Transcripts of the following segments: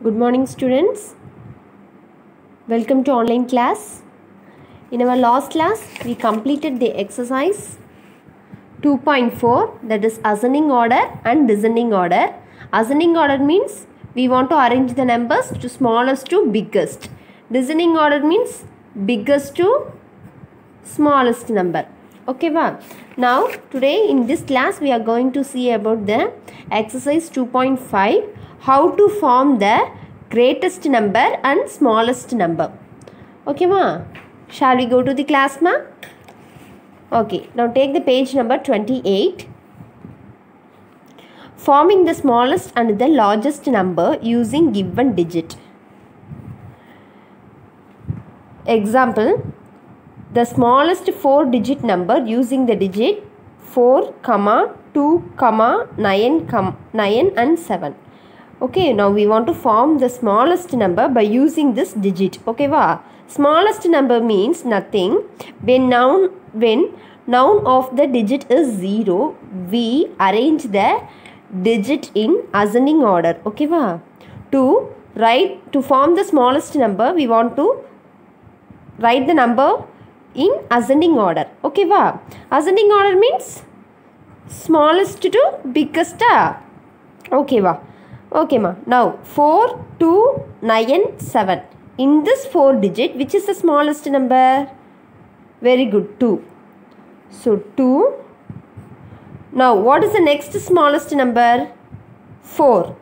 Good morning, students. Welcome to online class. In our last class, we completed the exercise 2.4, that is ascending order and descending order. Ascending order means we want to arrange the numbers to smallest to biggest. Descending order means biggest to smallest number. Okay, now today in this class we are going to see about the exercise 2.5, how to form the greatest number and smallest number. Okay, shall we go to the class, ma? Okay, now take the page number 28. Forming the smallest and the largest number using given digit. Example, the smallest 4-digit number using the digit 4, 2, 9 and 7. Okay, now we want to form the smallest number by using this digit. Okay, smallest number means nothing. When noun of the digit is 0, we arrange the digit in ascending order. Okay, to form the smallest number, we want to write the number in ascending order. Okay, ascending order means smallest to biggest. Okay, okay, now 4, 2, 9, 7. In this 4 digit, which is the smallest number? Very good, 2. So 2. Now what is the next smallest number? 4.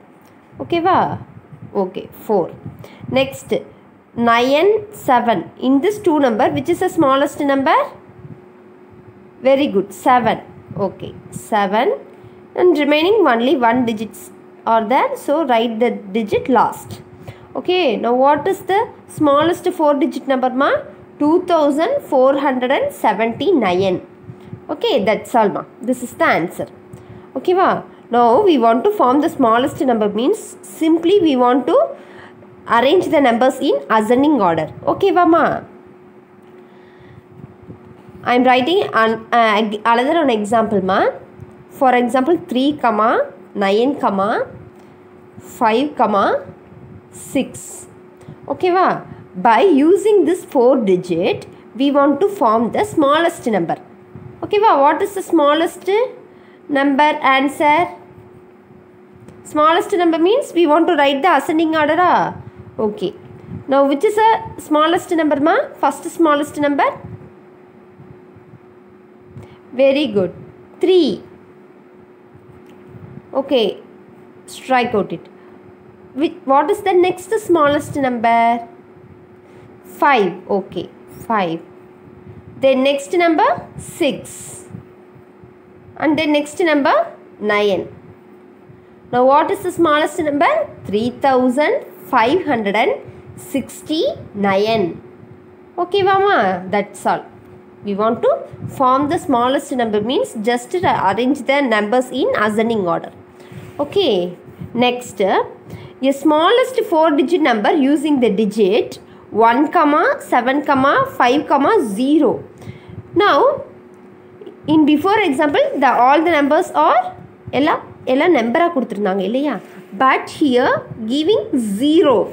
Okay, okay, 4. Next 9, 7. In this 2 number, which is the smallest number? Very good, 7. Okay, 7. And remaining only 1 digits are there, so write the digit last. Okay, now what is the smallest 4-digit number, ma? 2479. Okay, that's all, ma. This is the answer. Okay, now we want to form the smallest number means simply we want to arrange the numbers in ascending order. Okay, ma. I am writing another one example, ma. For example, 3, 9, 5, 6. Okay, by using this 4 digit, we want to form the smallest number. Okay, what is the smallest number answer? Smallest number means we want to write the ascending order. Okay. Now which is the smallest number, ma? First smallest number? Very good. 3. Okay. Strike out it. What is the next smallest number? 5. Okay. 5. Then next number 6. And then next number 9. Now what is the smallest number? 3569. Okay, mama, that's all. We want to form the smallest number means just arrange the numbers in ascending order. Okay, next, a smallest 4-digit number using the digit 1, 7, 5, 0. Now, in before example, all the numbers are number but here giving 0.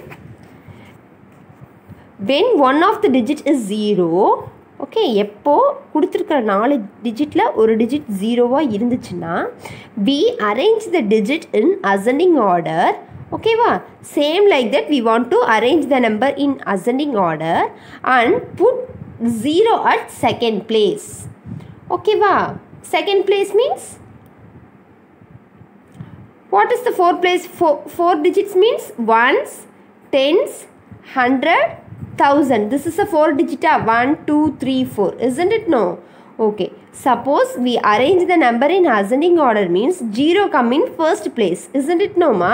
When one of the digit is 0, okay, எப்போ கொடுத்திருக்கிற 4 digitல ஒரு digit 0வா இருந்துச்சுன்னா we arrange the digit in ascending order. Okay, same like that we want to arrange the number in ascending order and put 0 at second place. Okay, second place means what is the 4 place? 4 digits means ones, tens, 100, 1000. This is a 4 digit. 1, 2, 3, 4. Isn't it? No. Okay. Suppose we arrange the number in ascending order means 0 come in first place. Isn't it? No, ma.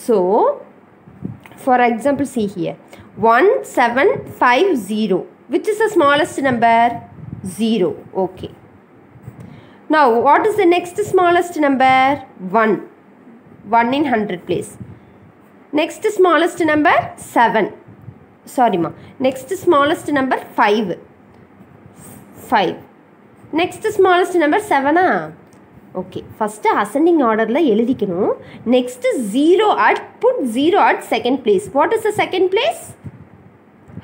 So, for example, see here. 1750. Which is the smallest number? 0. Okay. Now, what is the next smallest number? 1. 1 in 100 place. Next smallest number 7. Sorry, ma. Next smallest number 5. 5. Next smallest number 7. Okay first ascending ஆர்டரில் எழுதிக்கணும். Next 0 at put 0 at second place. What is the second place?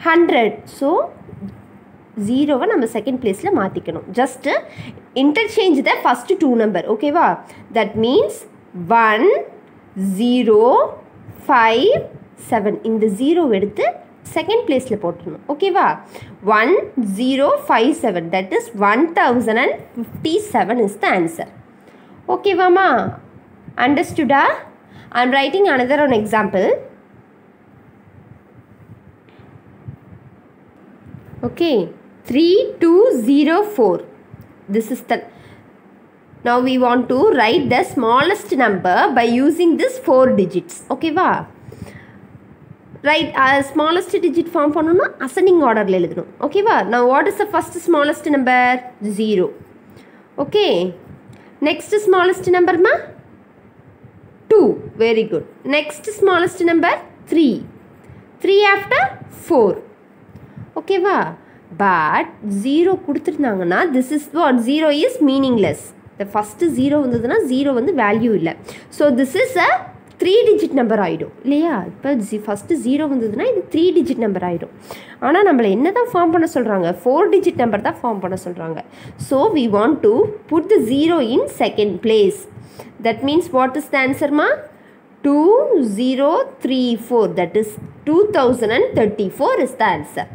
100. So 0வை நம்ம second பிளேஸில் மாற்றிக்கணும். Just interchange the first 2 number. ஓகேவா? That means 1 0 5 7. இந்த 0 எடுத்து second பிளேஸில் போட்டுருணும். ஓகேவா? 1057. That is 1057 is the answer. ஓகேவாமா? அண்டர்ஸ்டுடா? I am writing another one example. Okay, 3204. This is the, now we want to write the smallest number by using this 4 digits. Okay va? Right, smallest digit form பண்ணனும்னா ascending orderல எழுதணும். Okay va? Now what is the first smallest number? 0. Okay, next smallest number ma 2. Very good. Next smallest number 3. 3 after 4. ஓகேவா? But 0 கொடுத்துருந்தாங்கன்னா this is what 0 is meaningless. இந்த first 0 வந்ததுன்னா 0 வந்து value இல்லை. So this is a 3 digit number ஆகிடும் இல்லையா? இப்போ first 0 வந்ததுன்னா இது 3 டிஜிட் நம்பர் ஆகிடும். ஆனால் நம்மளை என்ன தான் ஃபார்ம் பண்ண சொல்கிறாங்க? 4 டிஜிட் நம்பர் தான் ஃபார்ம் பண்ண சொல்கிறாங்க. So we want to put the 0 in second place. That means what is the ஆன்சர்மா? 2034. That is 2034 is the answer.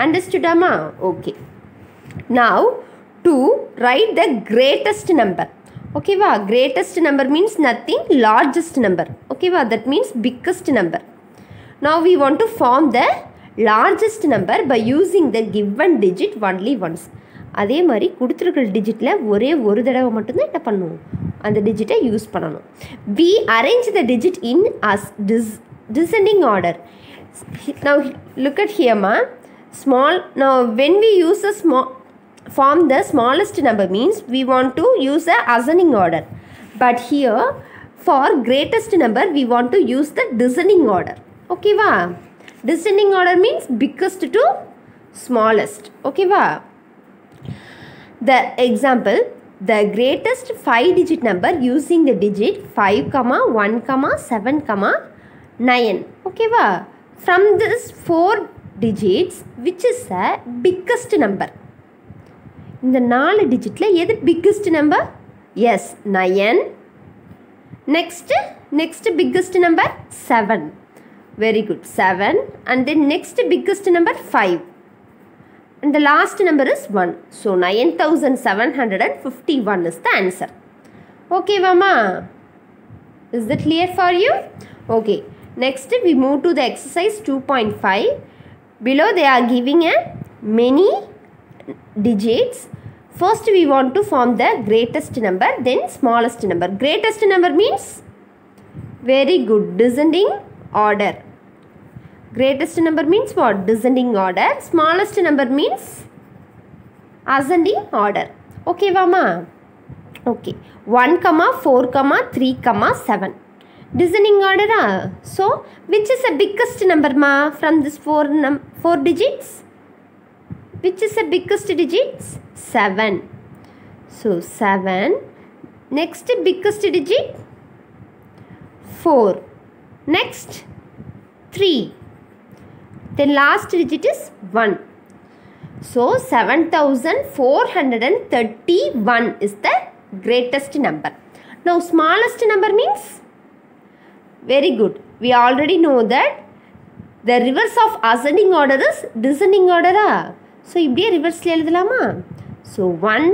Understood amma? Okay. Now to write the greatest number. Okay va? Greatest number means nothing, largest number. Okay va? That means biggest number. Now we want to form the largest number by using the given digit only once. அதே மாதிரி கொடுத்துருக்கிற டிஜிட்டில் ஒரே ஒரு தடவை மட்டும்தான் என்ன பண்ணணும்? அந்த டிஜிட்டை யூஸ் பண்ணணும். We arrange the digit in as descending order. Now look at here ma. Small, now when we use a small form the smallest number means we want to use the ascending order, but here for greatest number we want to use the descending order. Okay va? Descending order means biggest to smallest. Okay va? The example, the greatest 5 digit number using the digit 5 1 7 9. Okay va? From this 4 digits which is the biggest number? இந்த 4 டிஜிட்டில் எது biggest number? Yes, 9. Next biggest number 7. Very good, 7. And then next biggest number 5. And the last number is 1. So 9751 is the answer. Okay Vama? Is that clear for you? Okay. Next we move to the exercise 2.5. Below they are giving a many digits. First we want to form the greatest number, then smallest number. Greatest number means very good, descending order. Greatest number means what? Descending order. Smallest number means ascending order. Okay Vama? Okay. 1 4 3 7. Descending order. So which is the biggest number ma from this 4 digits? Which is the biggest digits? 7. So 7. Next biggest digit 4. Next 3. The last digit is 1. So 7431 is the greatest number. Now smallest number means? Very good. We already know that the reverse of ascending order is descending order. So இப்படியே reverse எழுதலாமா? So 1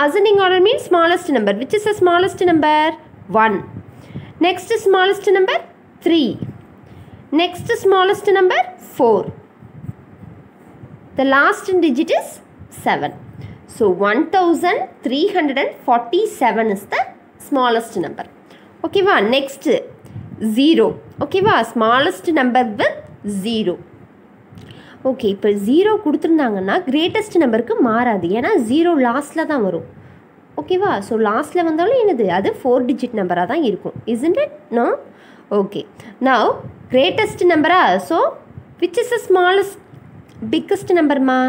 ascending order means smallest number. Which is the smallest number? 1. Next smallest number 3. Next smallest number 4. The last digit is 7. So 1347 is the smallest number. Okay va? Next 0. Okay va? Smallest number with 0. Okay இப்போ 0 கொடுத்துருந்தாங்கன்னா greatest நம்பருக்கு மாறாது, ஏன்னா 0 லாஸ்ட்டில் தான் வரும். ஓகேவா? So லாஸ்ட்டில் வந்தாலும் என்னது? அது 4 டிஜிட் நம்பராக தான் இருக்கும். isn't it? No? Okay. Now greatest number. So which is the smallest biggest number ma?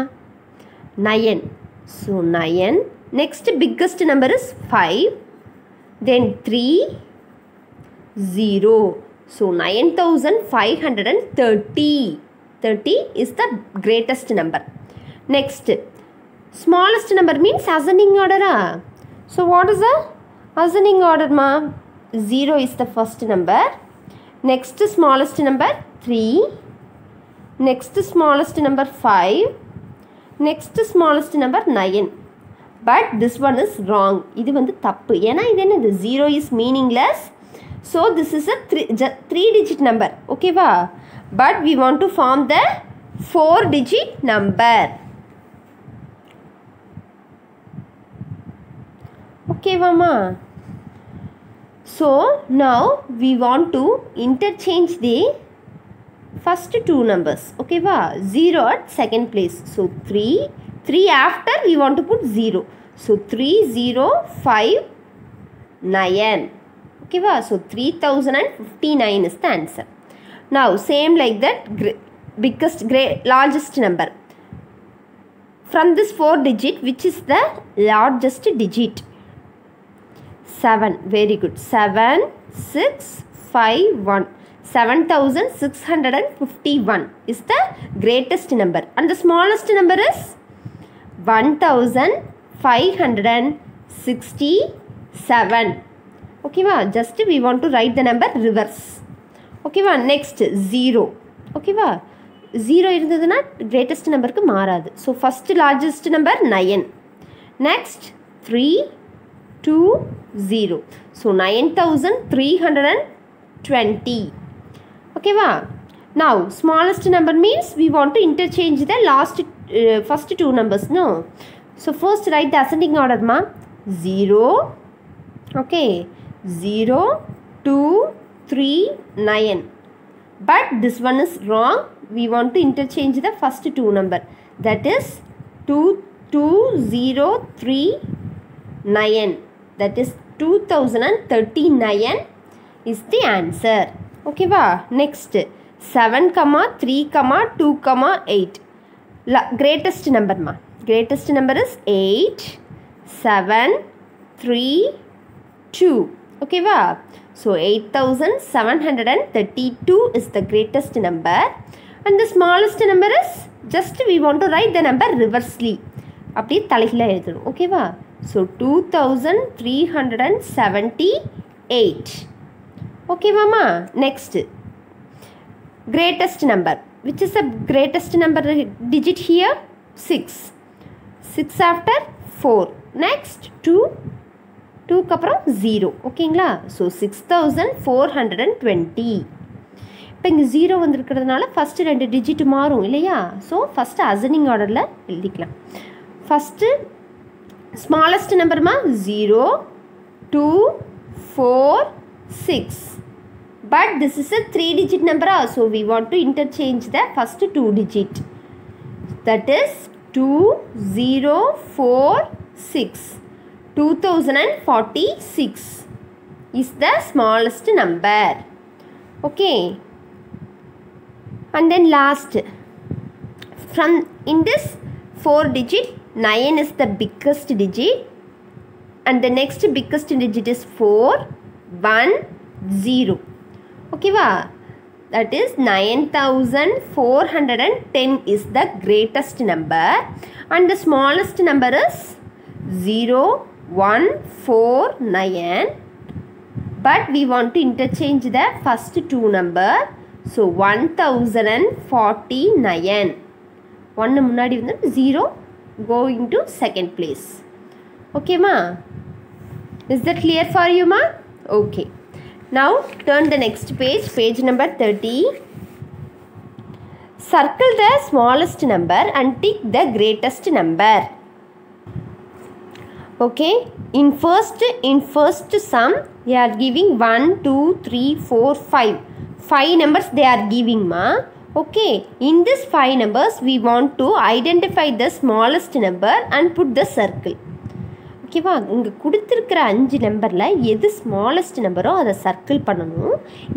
9. So 9. Next biggest number is 5. Then 3, 0. So 9530. 30 is the greatest number. Next, smallest number means ascending order. So what is the ascending order ma? 0 is the first number. Next smallest number 3. Next smallest number 5. Next smallest number 9. But this one is wrong. இது வந்து தப்பு. ஏன்னா இது என்னது 0 is meaningless. So this is a 3 digit number. Okay va? But we want to form the 4 digit number. Okay va ma? So now we want to interchange the first two numbers. Okay va? 0 at second place. So 3 after we want to put 0. So 3059. Okay va? So 3059 is the answer. Now same like that, largest number. From this 4 digit, which is the largest digit? 7. Very good. 7651. 7651 is the greatest number. And the smallest number is 1567. Okay va? Just we want to write the number reverse. Okay va? Next 0. Okay va? 0 irundaduna greatest number ku maaradu. So first largest number 9. Next 3, 2, 0. So 9320. Okay va? Now smallest number means we want to interchange the first two numbers. No. So first write the ascending order ma. 0. Okay. 0, 2, 3, 9. But this one is wrong. We want to interchange the first two number. That is 2039. That is 2039 is the answer. Okay va? Next 7, 3, 2, 8. Greatest number ma. Greatest number is 8, 7, 3, 2. Okay va? So 8732 is the greatest number. And the smallest number is, just we want to write the number reversely. Appadi thalihila edhum. Okay va? So 2378. Okay mama? Next, greatest number. Which is the greatest number digit here? 6. 6 after 4. Next 2 kapram 0. ஓகேங்களா? So 6420. இப்போ இங்கே 0 வந்திருக்கிறதுனால first 2 digit மாறும் இல்லையா? So first அசனிங் ஆர்டரில் எழுதிக்கலாம். First smallest நம்பர்மா 0, 2, 4, 6. But this is a 3 digit number. So we want to interchange the first 2 digit. That is 2046. 2046 is the smallest number. Okay. And then last, from in this 4 digit, 9 is the biggest digit. And the next biggest digit is 410. Okay va? That is 9410 is the greatest number. And the smallest number is 0149. But we want to interchange the first two number. So 1049. 1 முன்னாடி வந்து 0 going to second place. Okay ma? Is that clear for you ma? Okay. Now turn the next page, page number 30. Circle the smallest number and tick the greatest number. Okay, in first sum they are giving 1, 2, 3, 4, 5. 5 numbers they are giving ma. Okay, in this 5 numbers we want to identify the smallest number and put the circle. ஓகேவா? இங்கே கொடுத்துருக்கிற 5 நம்பரில் எது smallest நம்பரோ அதை circle பண்ணணும்.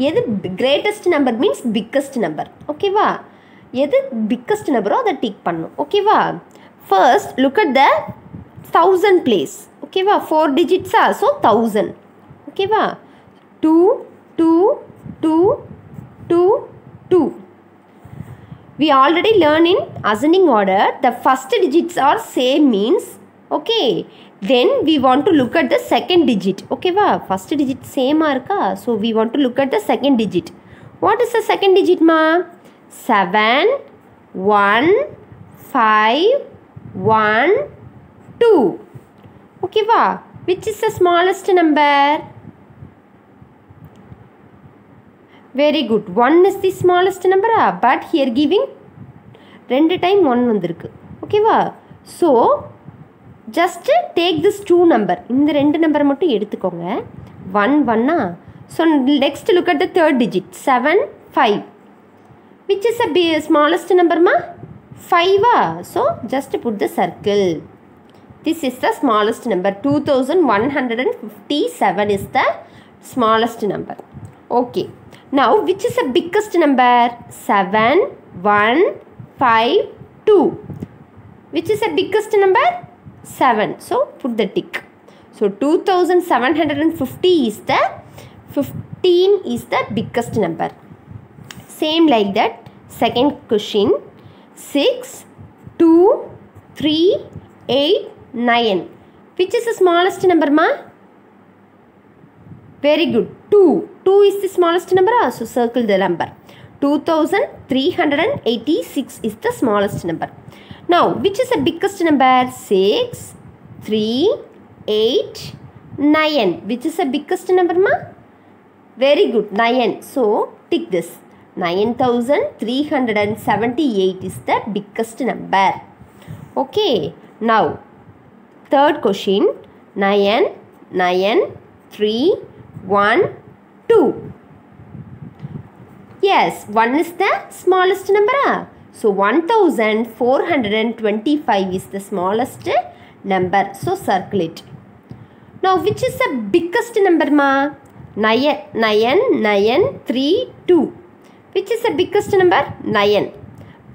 எது greatest number means biggest number. ஓகேவா? எது பிக்கஸ்ட் நம்பரோ அதை டிக் பண்ணணும். ஓகேவா? First look at the 1000 place. Okay va, 4 digits are, so 1000. Okay va, 2 2 2 2 2. We already learned in ascending order the first digits are same means, okay, then we want to look at the second digit. Okay va, first digit same arka, so we want to look at the second digit. What is the second digit ma? 7 1 5 1 2. Okay va, which is the smallest number? Very good, 1 is the smallest number, but here giving 2 time 1 vandirukku. Okay va, so just take this 2 number, இந்த 2 number மட்டும் எடுத்துக்கோங்க, 1 1 so next look at the third digit, 7 5. Which is the smallest number ma? 5 so just put the circle. This is the smallest number, 2157 is the smallest number. Okay, now which is the biggest number? 7 1 5 2. Which is the biggest number? 7, so put the tick. So 2750 is the 15 is the biggest number. Same like that, second question, 6 2 3 8 9. Which is the smallest number ma? Very good, 2 is the smallest number, so circle the number. 2386 is the smallest number. Now which is the biggest number? 6 3 8 9. Which is the biggest number ma? Very good, 9, so tick this. 9378 is the biggest number. Okay, now third question, 9 9 3 1 2. Yes, 1 is the smallest number, so 1425 is the smallest number, so circle it. Now which is the biggest number ma? 9 9 9 3 2. Which is the biggest number? 9.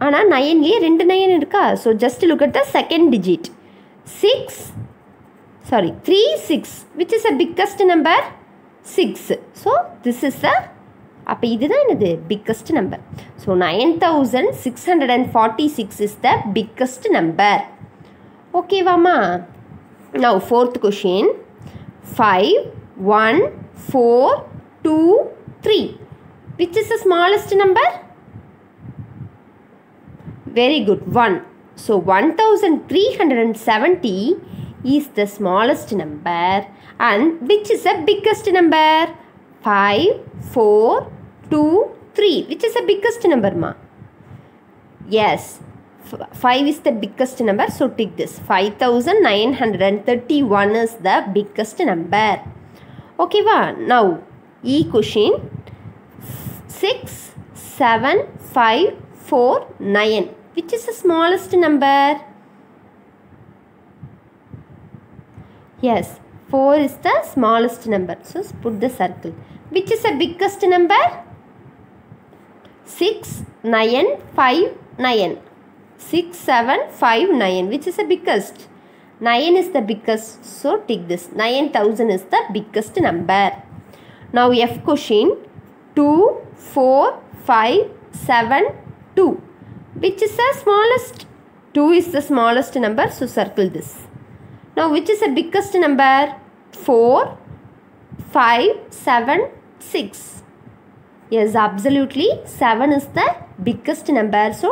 Ana 9 liye 2 9 irukka, so just look at the second digit, 3 6. Which is the biggest number? 6, so this is the, அப்போ இதுதான் என்னது biggest number, so 9646 is the biggest number. Okay வாமா, now fourth question, 5 1 4 2 3. Which is the smallest number? Very good, 1, so 1370 is the smallest number. And which is the biggest number? 5 4 2 3. Which is the biggest number ma? Yes, 5 is the biggest number, so tick this. 5931 is the biggest number. Okay va, now E question, 6 7 5 4 9. Which is the smallest number? Yes, 4 is the smallest number, so put the circle. Which is the biggest number? 6 9 5 9. 6 7 5 9. Which is the biggest? 9 is the biggest, so tick this. 9000 is the biggest number. Now F question, 2 4 5 7 2. Which is the smallest? 2 is the smallest number, so circle this. Now which is the biggest number? 4 5 7 6. Yes, absolutely, 7 is the biggest number, so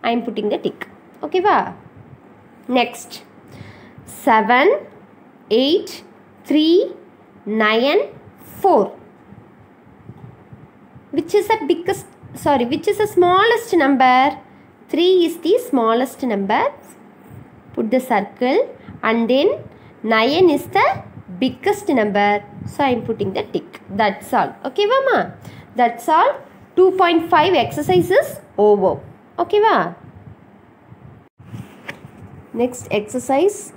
I am putting the tick. Okay va, next 7 8 3 9 4. Which is the biggest, sorry, which is the smallest number? 3 is the smallest number, put the circle, and then 9 is the biggest number, so I am putting the tick. That's all. Okay mama, that's all. 2.5 exercises over. Okay va, next exercise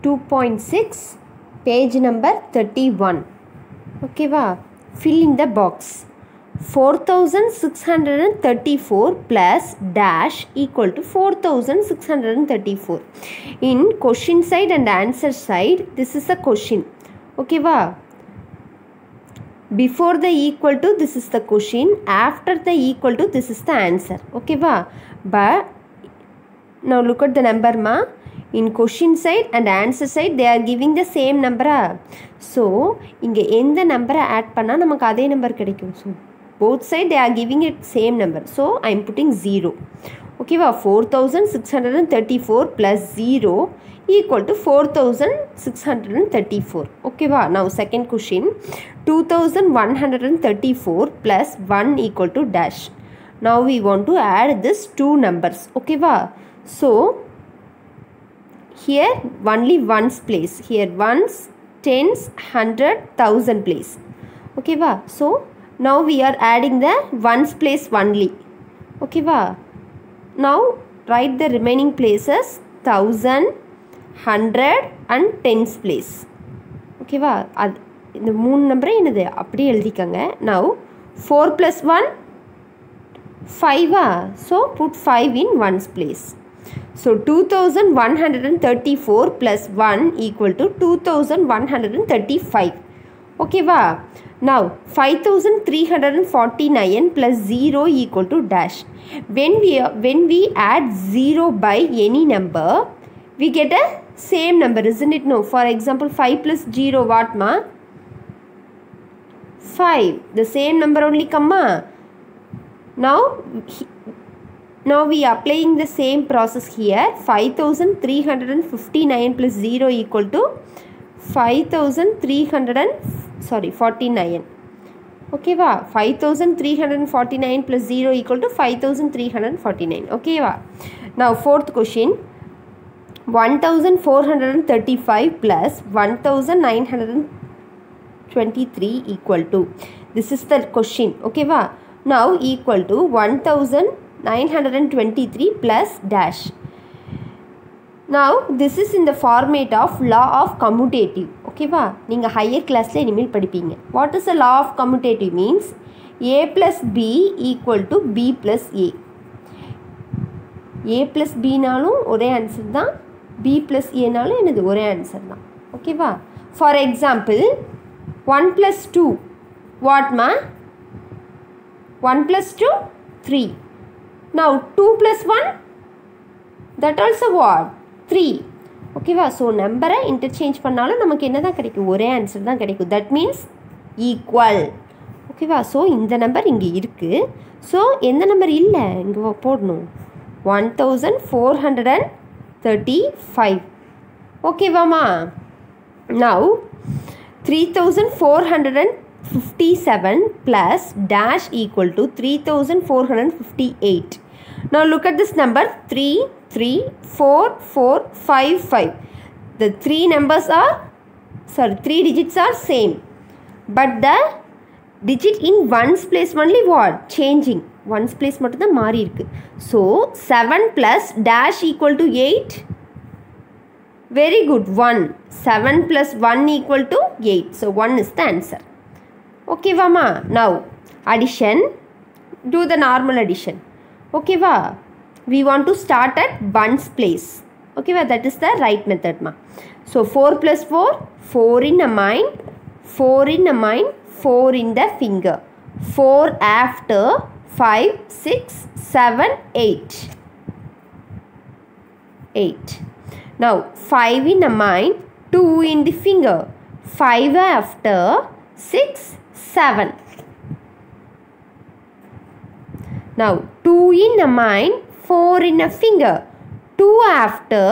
2.6, page number 31. Okay va, fill in the box. 4634 plus dash equal to 4634. In question side and answer side, this is the question. Okay, va? Before the equal to, this is the question. After the equal to, this is the answer. Okay, va? But now look at the number, ma. In question side and answer side, they are giving the same number. So, inge endha number add panna namakku adhe number kedaikum. So, both side they are giving it same number. So, I am putting 0. Okay, va? 4634 plus 0 equal to 4634. Okay, va? Now, second question. 2134 plus 1 equal to dash. Now, we want to add this two numbers. Okay, va? So, here only ones place. Here ones, tens, 100, 1000 place. Okay, va? So, now we are adding the ones place only. Okay, va? Now, write the remaining places 1000, 100 and tens place. Okay, va? In the moon number என்னது அப்படியே எழுதிக்கங்க. Now 4 plus 1 5 so put 5 in ones place. So 2134 plus 1 equal to 2135. Okay, va? Now 5349 plus 0 equal to dash. When we add 0 by any number, we get a same number, isn't it? No. For example, 5 plus 0 what, ma? 5. The same number only come, ma. Now we are applying the same process here. 5359 plus 0 equal to 49. Okay, va? 5349 plus 0 equal to 5349. Okay, va? Now fourth question. 1435 plus 1923 equal to. This is the question. Okay, va? Now equal to 1923 plus dash. Now this is in the format of law of commutative. Okay, va? Ninga higher class la inimil padipinga. What is the law of commutative? Means a plus b equal to b plus a. A plus b nalum ore answer da, b plus a nalum enadhu ore answer da. Okay, va? For example, 1 plus 2 what, ma? 1 plus 2 3. Now 2 plus 1 that also what? 3. Okay, va? So number interchange பண்ணாலும் நமக்கு என்ன தான் கிடைக்கும்? ஒரே answer தான் கிடைக்கும். That means equal. Okay, va? So இந்த number இங்கே இருக்கு. So எந்த நம்பர் இல்லை இங்கே போடணும்? 1435. Okay, va, ma? Now 3457 plus dash equal to 3458. Now look at this number 3, 3, 4, 4, 5, 5. The three digits are same. But the digit in ones place only what? Changing. Ones place மட்டும் தான் மாறி இருக்கு. So 7 plus dash equal to 8. Very good. 1. 7 plus 1 equal to 8. So 1 is the answer. Okay, va, ma? Now addition. Do the normal addition. Okay, va? We want to start at ones place. Okay, va? That is the right method, ma. So 4 plus 4, 4 in a mind, 4 in a mind, 4 in the finger. 4 after, 5, 6, 7, 8. 8. Now 5 in a mind, 2 in the finger. 5 after, 6, 7. Now 2 in a mind, 4 in a finger. 2 after,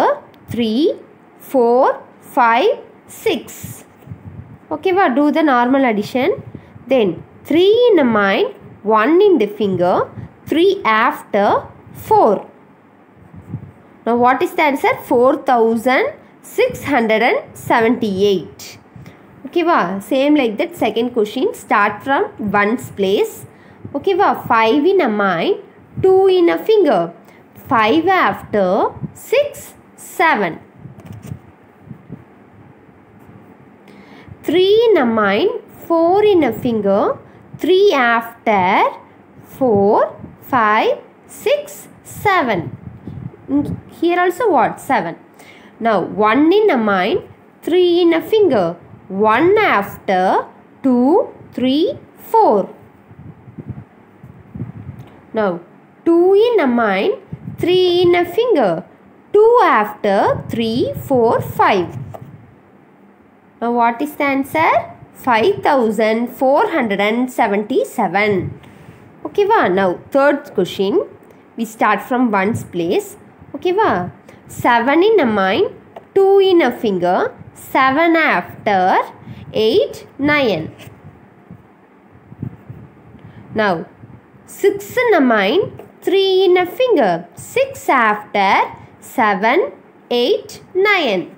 3, 4, 5, 6. Okay, va? Do the normal addition. Then 3 in a mind, 1 in the finger, 3 after, 4. Now what is the answer? 4678. Okay, va? Same like that second question. Start from ones place. Okay, va? 5 in a mind, 2 in a finger. 5 after, 6, 7. 3 in a mind, 4 in a finger, 3 after 4, 5, 6, 7. Here also what? 7. Now 1 in a mind, 3 in a finger. 1 after 2, 3, 4. Now 2 in a mind, 3 in a finger. 2 after 3, 4, 5. Now what is the answer? 5477. Okay va? Now third question. We start from ones place. Okay va? 7 in a mind, 2 in a finger. 7 after 8, 9. Now 6 in a mind, 3 in a finger. 6 after 7, 8, 9.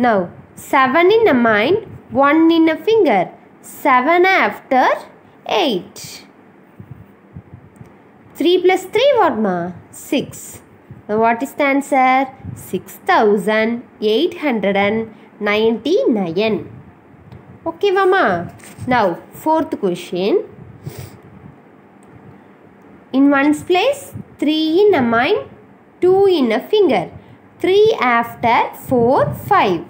Now 7 in a mind, 1 in a finger. 7 after 8. 3 plus 3 what ma? 6. Now what is the answer? 6899. Okay mama. Now fourth question. In ones place, 3 in a mind, 2 in a finger. 3 after 4, 5.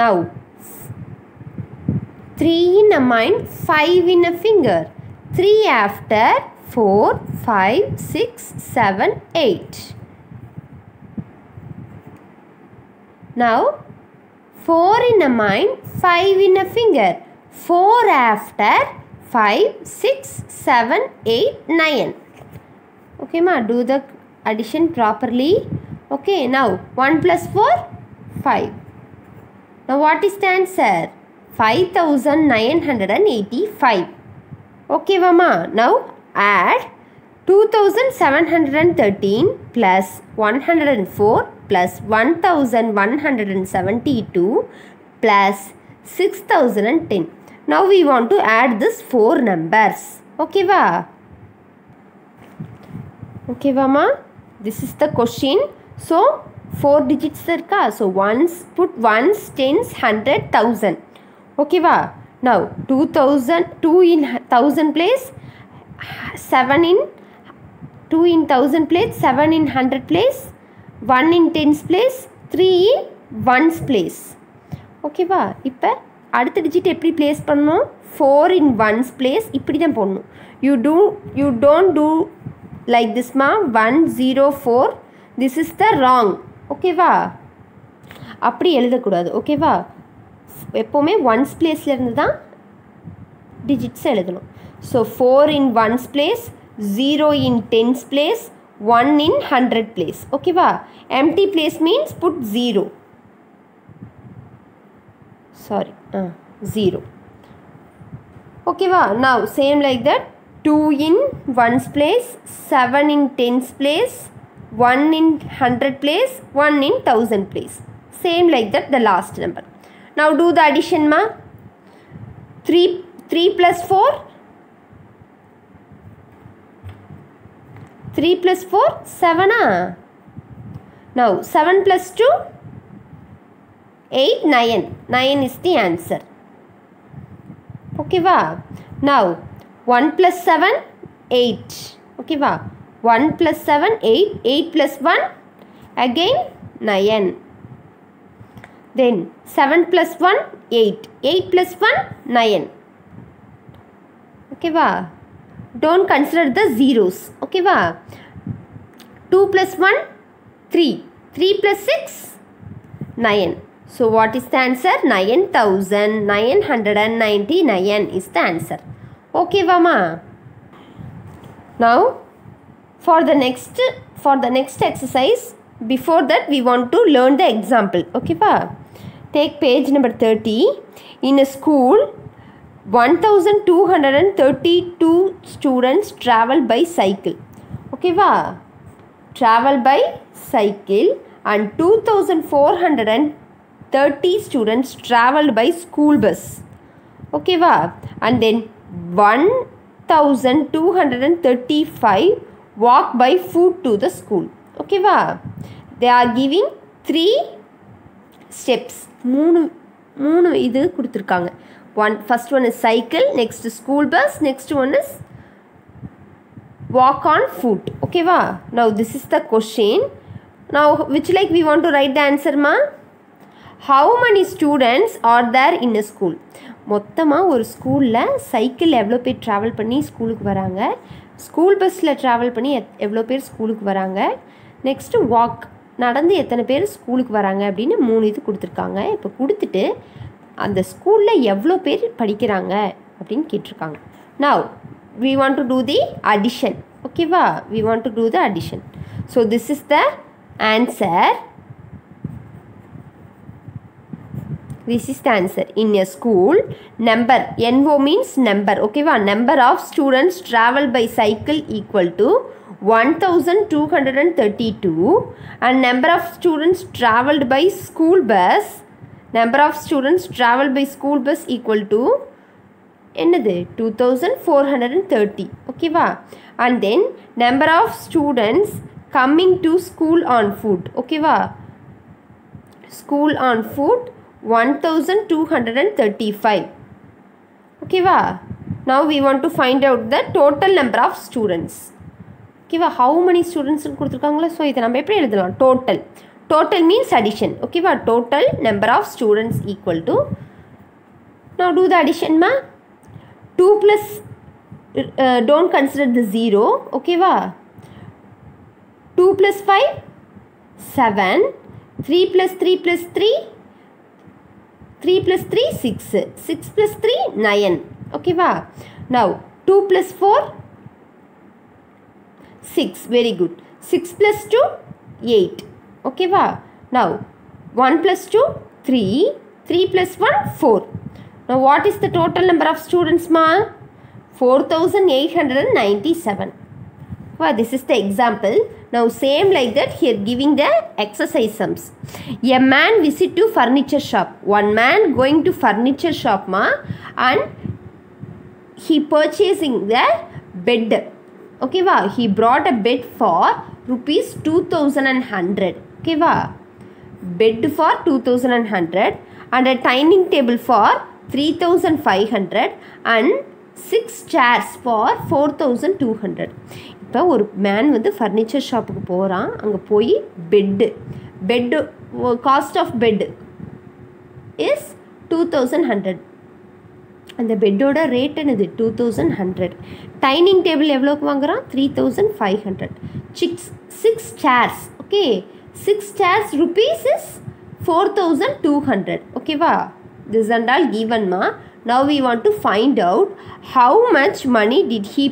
Now 3 in a mind, 5 in a finger. 3 after 4, 5, 6, 7, 8. Now 4 in a mind, 5 in a finger. 4 after 5, 6, 7, 8, 9. Okay ma, do the addition properly. Okay, now 1 plus 4, 5. Now what is the answer? 5985. Okay mama, now add 2713 plus 104 plus 1172 plus 6010. Now we want to add this 4 numbers. Okay va? Okay mama, this is the question. So 4 digits irka. So ones, put ones, tens, 100, 1000. Okay va? Now 2000, 2 in 1000 place, 7 in 2 in 1000 place, 7 in 100 place, 1 in tens place, 3 in ones place. Okay va? இப்போ அடுத்த digit எப்படி place பண்ணணும்? 4 in ones place இப்படி தான் போடணும். You don't do like this ma. 104. This is the wrong. Okay va? அப்படி எழுதக்கூடாது. Okay va? எப்போவுமே ones placeல இருந்து தான் digits எழுதணும். So 4 in ones place, 0 in tens place, 1 in 100 place. Okay va? Empty place means put 0. Sorry, 0. Okay va? Now same like that. 2 in ones place, 7 in tens place, 1 in 100 place, 1 in 1000 place. Same like that the last number. Now do the addition ma. 3 plus 4. 3 plus 4, 7 Now 7 plus 2, 8, 9. 9 is the answer. Okay va? Now 1 plus 7, 8. Okay va? 1 plus 7, 8. 8 plus 1, again 9. Then 7 plus 1, 8. 8 plus 1, 9. Okay va? Don't consider the zeros. Okay va? 2 plus 1, 3. 3 plus 6, 9. So what is the answer? 9999 is the answer. Okay va ma? Now for the next exercise, before that we want to learn the example. Okay va? Take page number 30. In a school, 1232 students travel by cycle. Okay va? Travel by cycle, and 2430 students traveled by school bus. Okay va? And then 1235 walk by foot to the school. Okay va? They are giving 3 steps. 3 மூணு இது கொடுத்துருக்காங்க. First one is cycle, next school bus, next one is walk on foot. Okay va? Now this is the question. Now which like we want to write the answer ma? How many students are there in a school? மொத்தமாக ஒரு ஸ்கூலில் cycle எவ்வளோ பேர் travel பண்ணி ஸ்கூலுக்கு வராங்க, school பஸ்ஸில் travel பண்ணி எவ்வளோ பேர் ஸ்கூலுக்கு வராங்க, நெக்ஸ்ட்டு வாக் நடந்து எத்தனை பேர் ஸ்கூலுக்கு வராங்க அப்படின்னு 3 இது கொடுத்துருக்காங்க. இப்போ கொடுத்துட்டு அந்த ஸ்கூலில் எவ்வளோ பேர் படிக்கிறாங்க அப்படின்னு கேட்டிருக்காங்க. Now we want to do the addition. Okay va? We want to do the addition. So this is the answer. This is the answer. In a school, number, NO means number. Okay va? Number of students travel by cycle equal to 1232 and number of students traveled by school bus, number of students traveled by school bus equal to என்னது 2430. Okay va? And then number of students coming to school on foot. Okay va? School on foot 1235. Okay va? Now we want to find out the total number of students. Okay va? How many students கொடுத்துருக்காங்களா? So இதை நம்ம எப்படி எழுதலாம்? Total means addition. Okay va? Total number of students equal to, now do the addition ma. 2 plus don't consider the 0. Okay va? 2 plus 5 7, 3 plus 3 plus 3 3 plus 3 6, 6 plus 3 9. Okay va? Now 2 plus 4 6. Very good. 6 plus 2 8. Okay va? Now 1 plus 2 3, 3 plus 1 4. Now what is the total number of students ma? 4897. Wow, this is the example. Now same like that here giving the exercise sums. A man visit to furniture shop. One man going to furniture shop ma, and he purchasing the bed. Okay va? He brought a bed for rupees 2100. Okay va? Bed for 2100 and a dining table for 3500 and 6 chairs for 4200. இப்போ ஒரு man வந்து furniture ஷாப்புக்கு போகிறான். அங்கே போய் bed cost of bed is 2100. அந்த பெட்டோட rate என்னது 2100. டைனிங் டேபிள் எவ்வளோக்கு வாங்குகிறான்? 3500. 6 chairs. Okay, 6 chairs rupees is 4200. ஓகேவா? This and all given ma. Now we want to find out how much money did he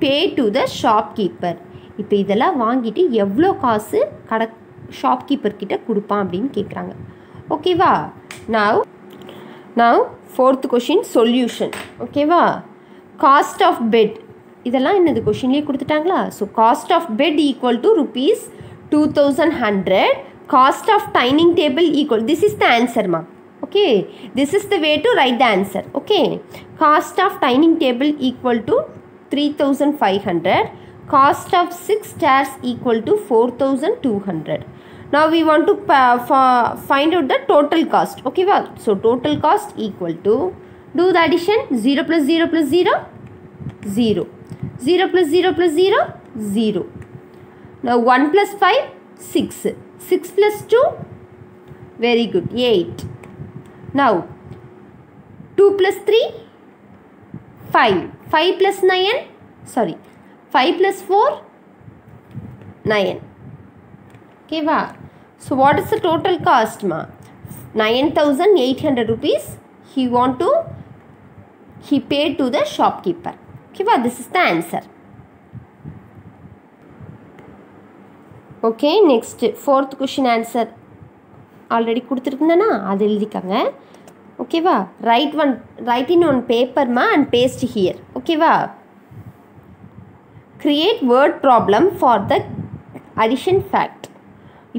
pay to the shopkeeper. இப்போ இதெல்லாம் வாங்கிட்டு எவ்வளோ காசு ஷாப்கீப்பர் கிட்ட கொடுப்பான் அப்படின்னு கேட்குறாங்க. ஓகேவா? now fourth question solution. ஓகேவா? காஸ்ட் ஆஃப் பெட் இதெல்லாம் என்னது கொஷின்லேயே கொடுத்துட்டாங்களா? So cost of bed equal to rupees 2100. Cost of dining table equal, this is the answer ma. Okay, this is the way to write the answer. Okay, cost of dining table equal to 3500. Cost of 6 chairs equal to 4200. Now we want to find out the total cost. Okay va? So total cost equal to, do the addition. 0 plus 0 plus 0 0, 0 plus 0 plus 0 0. Now 1 plus 5 6, 6 plus 2, very good, 8. Now 2 plus 3 5, 5 plus 9, sorry, 5 plus 4 9. Okay va? So what is the total cost ma? 9800 rupees he paid to the shopkeeper. Okay va? This is the answer. Okay, next fourth question answer already கொடுத்துருக்குன்னா அது எழுதிக்காங்க. ஓகேவா? Right in one பேப்பர்மா and paste here. ஓகேவா? Create word problem for the addition fact.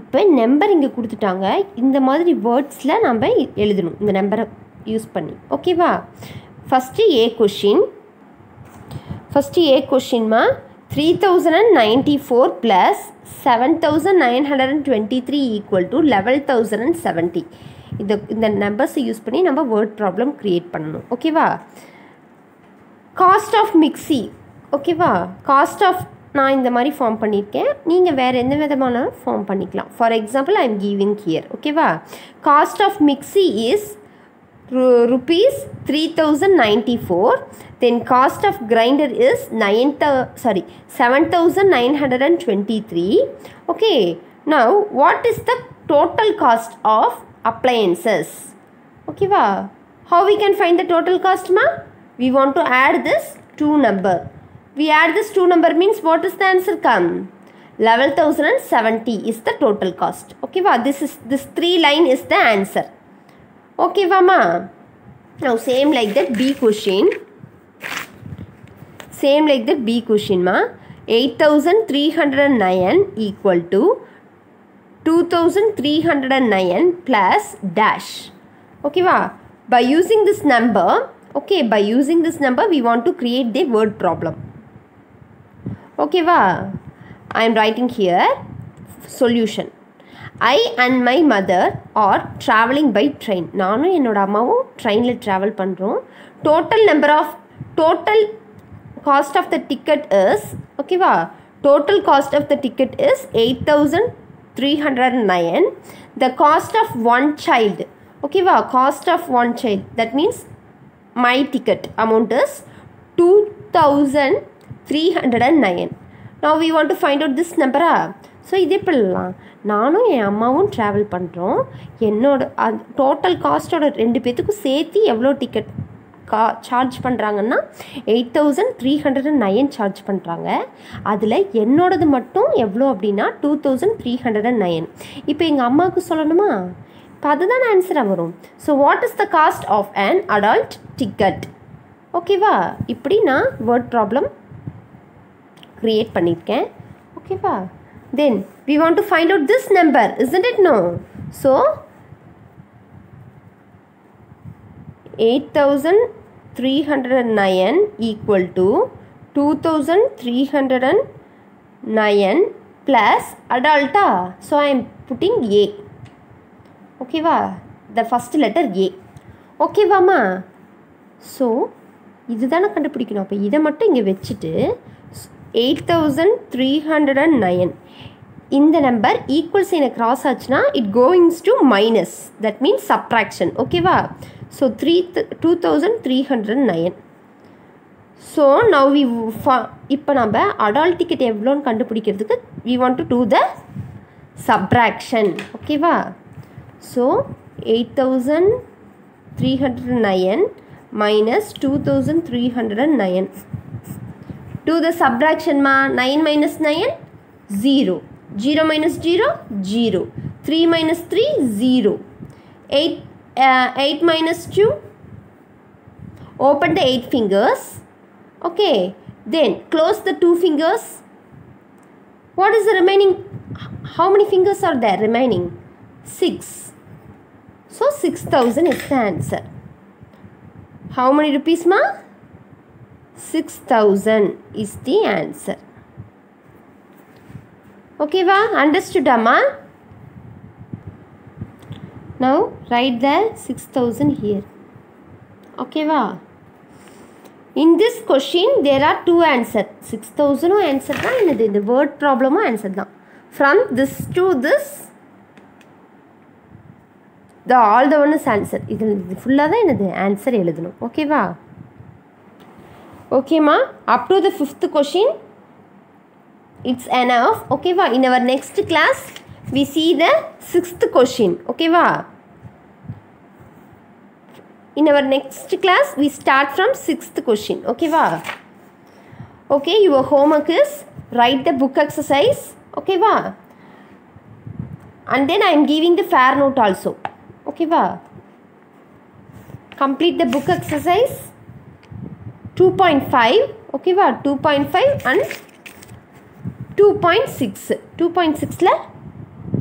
இப்போ number இங்கே கொடுத்துட்டாங்க. இந்த மாதிரி வேர்ட்ஸில் நம்ம எழுதணும் இந்த நம்பரை யூஸ் பண்ணி. ஓகேவா? First A கொஷின்மா, 3094 plus 7923 equal to 11070. இந்த நம்பர்ஸை யூஸ் பண்ணி நம்ம வேர்ட் ப்ராப்ளம் க்ரியேட் பண்ணணும். ஓகேவா? Cost of mixie. ஓகேவா? காஸ்ட் ஆஃப் நான் இந்த மாதிரி ஃபார்ம் பண்ணியிருக்கேன். நீங்கள் வேறு எந்த விதமான ஃபார்ம் பண்ணிக்கலாம். For example I am giving here. ஓகேவா? Cost of mixie is rupees 3094. Then cost of grinder is 7923. Okay, now what is the total cost of appliances? Okay va, how we can find the total cost ma? We want to add this two number. We add this two number means what is the answer come? 11070 is the total cost. Okay va, this three line is the answer. Okay Vama. Now same like that B question. Same like that B question ma. 8309 equal to 2309 plus dash. Okay va. By using this number, okay, by using this number we want to create the word problem. Okay va. I am writing here solution. I and my mother are traveling by train. நானும் என்னோட அம்மாவும் ட்ரெயினில் travel பண்ணுறோம். Total cost of the ticket is, ஓகேவா, total cost of the ticket is 8309. The cost of one child, ஓகேவா, cost of one child, that means my ticket amount is 2309. Now we want to find out this number. So இதே பண்ணலாம். நானும் என் அம்மாவும் travel பண்ணுறோம். என்னோட total காஸ்ட்டோட ரெண்டு பேர்த்துக்கும் சேர்த்து எவ்வளோ டிக்கெட் சார்ஜ் பண்ணுறாங்கன்னா 8309 சார்ஜ் பண்ணுறாங்க. அதில் என்னோடது மட்டும் எவ்வளோ அப்படின்னா 2309. இப்போ எங்கள் அம்மாவுக்கு சொல்லணுமா? இப்போ அதுதான் ஆன்சராக வரும். So what is the cost of an adult ticket? ஓகேவா? இப்படி நான் வேர்ட் ப்ராப்ளம் க்ரியேட் பண்ணியிருக்கேன். ஓகேவா? Then we want to find out this number, isn't it? No. So 8309 equal to 2309 plus adulta. So I am putting A. Okay va? The first letter A. Okay va ma? So இதுதானே கண்டுபிடிக்கணும். அப்போ இதை மட்டும் இங்கே வச்சுட்டு 8309 இந்த நம்பர் equal சைனை கிராஸ் ஆச்சுன்னா it goings to minus, that means subtraction. ஓகேவா? ஸோ 2309. ஸோ நவ் வி இப்போ நம்ம அடால்ட் டிக்கெட் எவ்வளோன்னு கண்டுபிடிக்கிறதுக்கு we want to do the subtraction. ஓகேவா? So 8309 minus 2309. Do the subtraction ma. 9 minus 9 0. 0 minus 0 0. 3 minus 3 0. 8 minus 2. Open the 8 fingers. Okay. Then close the 2 fingers. What is the remaining? How many fingers are there remaining? 6. So 6000 is the answer. How many rupees ma? 6000 is the answer. Okay va? Understood amma? Now write the 6000 here. Okay va? In this question there are two answers. 6000 answer da, and the word problem answer da. From this to this, the all the one is answer. இது ஃபுல்லாக தான் என்னது answer எழுதணும். ஓகேவா? ஓகேம்மா, up to the 5th question it's enough. ஓகேவா? in our next class we see the 6th question. ஓகேவா? in our next class we start from 6th question. ஓகேவா? okay, your homework is write the book exercise. ஓகேவா? and then I am giving the fair note also. ஓகேவா? complete the book exercise 2.5. ஓகேவா? 2.5 and 2.6. 2.6ல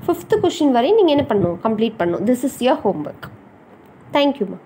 5th question வரை நீங்கள் என்ன பண்ணணும்? Complete பண்ணணும். This is your homework. Thank you ma.